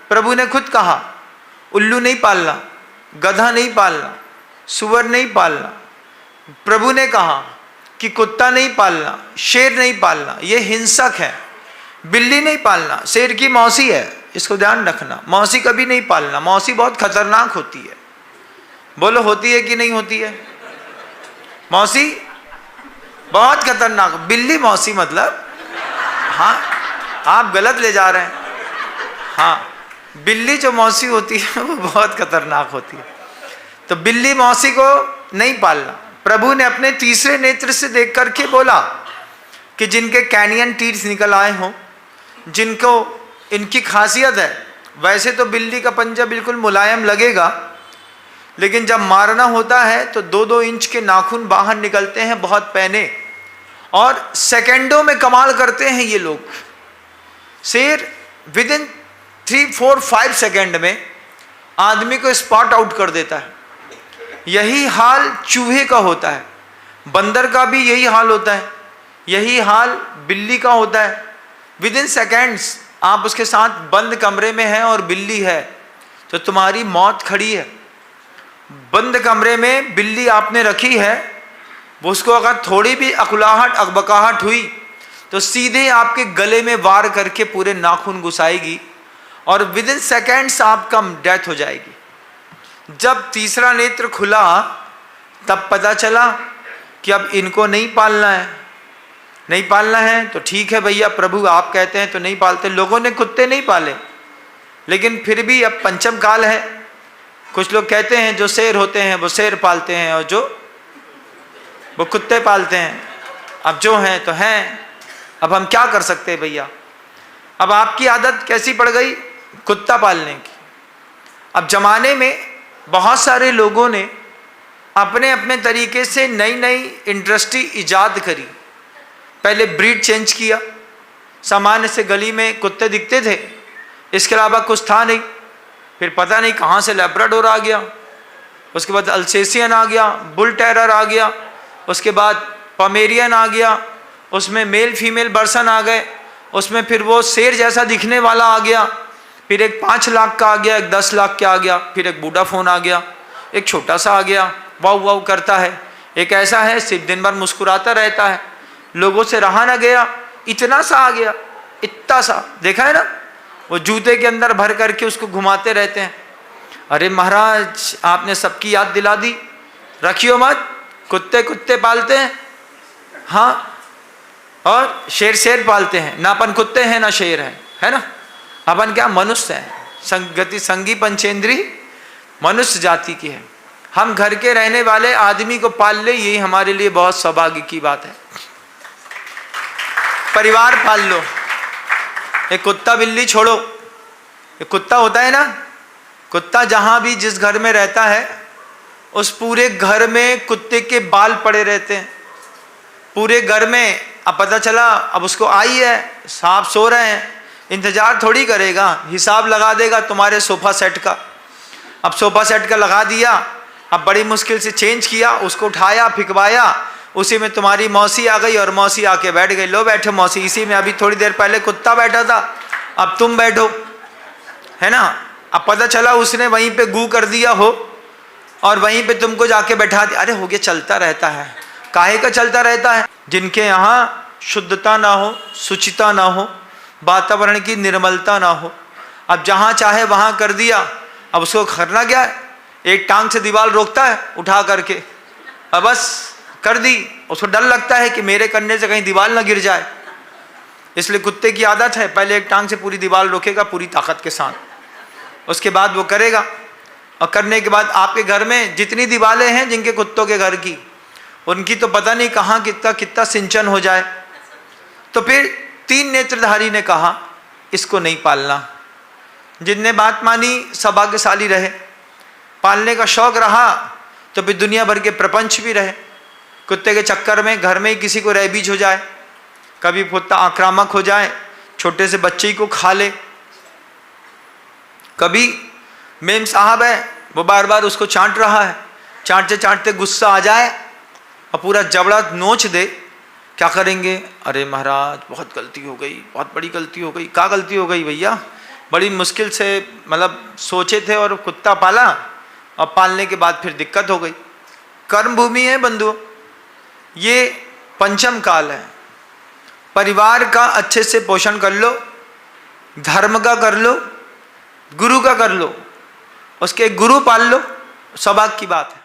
प्रभु ने खुद कहा उल्लू नहीं पालना, गधा नहीं पालना, सुअर नहीं पालना। प्रभु ने कहा कि कुत्ता नहीं पालना, शेर नहीं पालना, ये हिंसक है। बिल्ली नहीं पालना, शेर की मौसी है, इसको ध्यान रखना। मौसी कभी नहीं पालना, मौसी बहुत खतरनाक होती है। बोलो होती है कि नहीं होती है? मौसी बहुत खतरनाक। बिल्ली मौसी मतलब, हाँ आप गलत ले जा रहे हैं। हाँ, बिल्ली जो मौसी होती है वो बहुत खतरनाक होती है। तो बिल्ली मौसी को नहीं पालना। प्रभु ने अपने तीसरे नेत्र से देख करके बोला कि जिनके कैनियन टीथ निकल आए हों, जिनको इनकी खासियत है, वैसे तो बिल्ली का पंजा बिल्कुल मुलायम लगेगा, लेकिन जब मारना होता है तो 2-2 इंच के नाखून बाहर निकलते हैं, बहुत पैने, और सेकंडों में कमाल करते हैं ये लोग। शेर विद इन 3-4-5 सेकंड में आदमी को स्पॉट आउट कर देता है। यही हाल चूहे का होता है, बंदर का भी यही हाल होता है, यही हाल बिल्ली का होता है। विद इन सेकेंड्स आप उसके साथ बंद कमरे में हैं और बिल्ली है तो तुम्हारी मौत खड़ी है। बंद कमरे में बिल्ली आपने रखी है, वो उसको अगर थोड़ी भी अकुलाहट अकबकाहट हुई तो सीधे आपके गले में वार करके पूरे नाखून घुसाएगी और विद इन सेकेंड्स आपका डेथ हो जाएगी। जब तीसरा नेत्र खुला तब पता चला कि अब इनको नहीं पालना है। नहीं पालना है तो ठीक है भैया, प्रभु आप कहते हैं तो नहीं पालते। लोगों ने कुत्ते नहीं पाले, लेकिन फिर भी अब पंचम काल है। कुछ लोग कहते हैं जो शेर होते हैं वो शेर पालते हैं और जो वो कुत्ते पालते हैं। अब जो हैं तो हैं, अब हम क्या कर सकते हैं भैया। अब आपकी आदत कैसी पड़ गई? कुत्ता पालने की। अब जमाने में बहुत सारे लोगों ने अपने अपने तरीके से नई नई इंडस्ट्री इजाद करी। पहले ब्रीड चेंज किया, सामान्य से गली में कुत्ते दिखते थे, इसके अलावा कुछ था नहीं। फिर पता नहीं कहाँ से लैब्राडोर आ गया, उसके बाद अल्सेशियन आ गया, बुल टेरर आ गया, उसके बाद पमेरियन आ गया, उसमें मेल फीमेल वर्सन आ गए, उसमें फिर वो शेर जैसा दिखने वाला आ गया, फिर एक 5 लाख का आ गया, एक 10 लाख का आ गया, फिर एक बूढ़ा फोन आ गया, एक छोटा सा आ गया, वाव वाव करता है, एक ऐसा है सिर्फ दिन भर मुस्कुराता रहता है, लोगों से रहा ना गया, इतना सा आ गया, इतना सा। देखा है ना, वो जूते के अंदर भर करके उसको घुमाते रहते हैं। अरे महाराज आपने सबकी याद दिला दी, रखियो मत। कुत्ते कुत्ते पालते हैं, हाँ, और शेर शेर पालते हैं। ना अपन कुत्ते हैं ना शेर है ना। अपन क्या मनुष्य हैं, संगति संगी पंचेंद्री मनुष्य जाति की है। हम घर के रहने वाले आदमी को पाल ले, यही हमारे लिए बहुत सौभाग्य की बात है। परिवार पाल लो, एक कुत्ता बिल्ली छोड़ो, एक कुत्ता होता है ना, कुत्ता जहां भी जिस घर में रहता है उस पूरे घर में कुत्ते के बाल पड़े रहते हैं, पूरे घर में। अब पता चला अब उसको आई है, सांप सो रहे हैं, इंतजार थोड़ी करेगा, हिसाब लगा देगा तुम्हारे सोफा सेट का। अब सोफा सेट का लगा दिया, अब बड़ी मुश्किल से चेंज किया, उसको उठाया फिकवाया, उसी में तुम्हारी मौसी आ गई और मौसी आके बैठ गई। लो बैठो मौसी, इसी में अभी थोड़ी देर पहले कुत्ता बैठा था, अब तुम बैठो, है ना। अब पता चला उसने वहीं पे गू कर दिया हो और वहीं पे तुमको जाके बैठा दिया। अरे हो गया, चलता रहता है, काहे का चलता रहता है। जिनके यहाँ शुद्धता ना हो, शुचिता ना हो, वातावरण की निर्मलता ना हो, अब जहाँ चाहे वहाँ कर दिया। अब उसको करना क्या है, एक टांग से दीवार रोकता है उठा करके, अब बस कर दी। उसको डर लगता है कि मेरे करने से कहीं दीवार ना गिर जाए, इसलिए कुत्ते की आदत है पहले एक टांग से पूरी दीवार रोकेगा पूरी ताकत के साथ, उसके बाद वो करेगा। और करने के बाद आपके घर में जितनी दीवारें हैं जिनके कुत्तों के घर की, उनकी तो पता नहीं कहाँ कितना कितना सिंचन हो जाए। तो फिर 3 नेत्रधारी ने कहा इसको नहीं पालना। जिनने बात मानी सौभाग्यशाली रहे, पालने का शौक रहा तो फिर दुनिया भर के प्रपंच भी रहे। कुत्ते के चक्कर में घर में ही किसी को रेबीज हो जाए, कभी कुत्ता आक्रामक हो जाए, छोटे से बच्चे को खा ले, कभी मेम साहब है वो बार बार उसको चाट रहा है, चाटते चाटते गुस्सा आ जाए और पूरा जबड़ा नोच दे, क्या करेंगे? अरे महाराज बहुत गलती हो गई, बहुत बड़ी गलती हो गई। क्या गलती हो गई भैया? बड़ी मुश्किल से मतलब सोचे थे और कुत्ता पाला, और पालने के बाद फिर दिक्कत हो गई। कर्म भूमि है बंधुओं, ये पंचम काल है। परिवार का अच्छे से पोषण कर लो, धर्म का कर लो, गुरु का कर लो, उसके गुरु पाल लो, सौभाग्य की बात है।